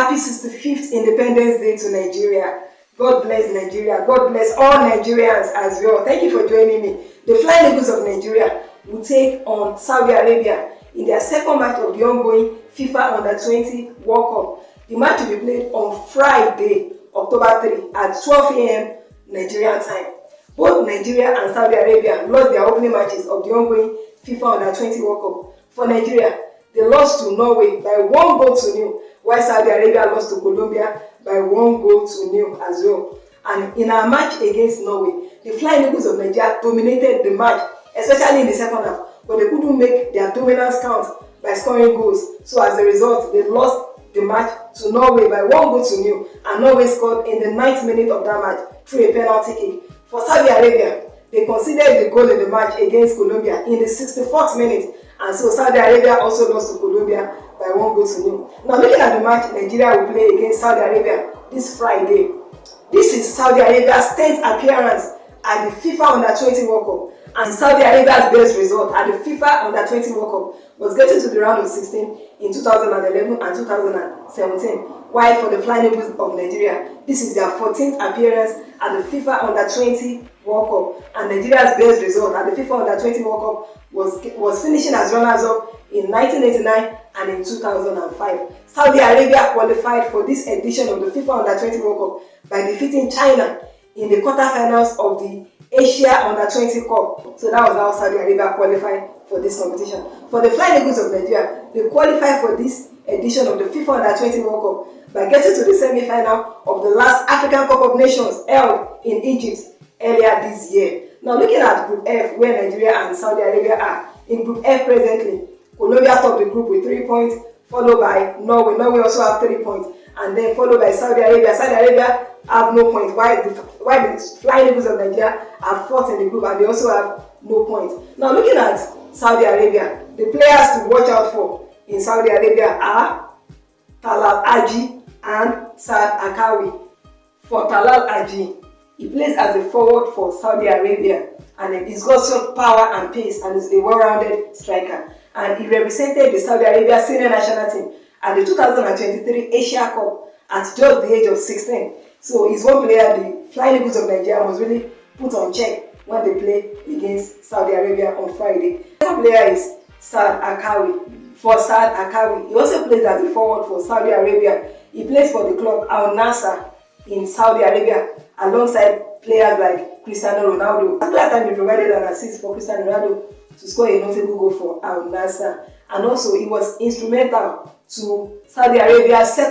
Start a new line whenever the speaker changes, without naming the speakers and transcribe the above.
Happy 65th Independence Day to Nigeria. God bless Nigeria. God bless all Nigerians as well. Thank you for joining me. The Flying Eagles of Nigeria will take on Saudi Arabia in their second match of the ongoing FIFA Under-20 World Cup. The match will be played on Friday, October 3 at 12 a.m. Nigerian time. Both Nigeria and Saudi Arabia lost their opening matches of the ongoing FIFA Under-20 World Cup. For Nigeria, they lost to Norway by 1-0, while Saudi Arabia lost to Colombia by 1-0 as well. And in our match against Norway, the Flying Eagles of Nigeria dominated the match, especially in the second half, but they couldn't make their dominance count by scoring goals. So as a result, they lost the match to Norway by 1-0, and Norway scored in the 9th minute of that match through a penalty kick. For Saudi Arabia, they conceded the goal in the match against Colombia in the 64th minute, and so Saudi Arabia also lost to Colombia by 1-0. Now looking at the match Nigeria will play against Saudi Arabia this Friday. This is Saudi Arabia's 10th appearance at the FIFA Under-20 World Cup, and Saudi Arabia's best result at the FIFA Under-20 World Cup was getting to the round of 16 in 2011 and 2017, while for the Flying Eagles of Nigeria, this is their 14th appearance at the FIFA Under-20 World Cup, and Nigeria's best result at the FIFA Under-20 World Cup was finishing as runners-up in 1989 and in 2005. Saudi Arabia qualified for this edition of the FIFA Under-20 World Cup by defeating China in the quarterfinals of the Asia Under-20 Cup. So that was how Saudi Arabia qualified for this competition. For the Flying Eagles of Nigeria, they qualified for this edition of the FIFA Under-20 World Cup by getting to the semi-final of the last African Cup of Nations held in Egypt earlier this year. Now looking at Group F, where Nigeria and Saudi Arabia are, in Group F presently, Colombia topped the group with 3 points, followed by Norway. Norway also have 3 points, and then followed by Saudi Arabia. Saudi Arabia have no points, while the Flying Eagles of Nigeria are fourth in the group, and they also have no points. Now looking at Saudi Arabia, the players to watch out for in Saudi Arabia are Talal Aji and Saad Akawi. For Talal Aji, he plays as a forward for Saudi Arabia, and he's got such power and pace, and is a well-rounded striker. And he represented the Saudi Arabia senior national team at the 2023 Asia Cup at just the age of 16. So he's one player the Flying Eagles of Nigeria must really put on check when they play against Saudi Arabia on Friday. The second player is Saad Akawi. For Saad Akawi, he also plays as a forward for Saudi Arabia. He plays for the club Al Nassr in Saudi Arabia alongside players like Cristiano Ronaldo. Last time he provided an assist for Cristiano Ronaldo to score a notable goal for Al Nassr, and also he was instrumental to Saudi Arabia's second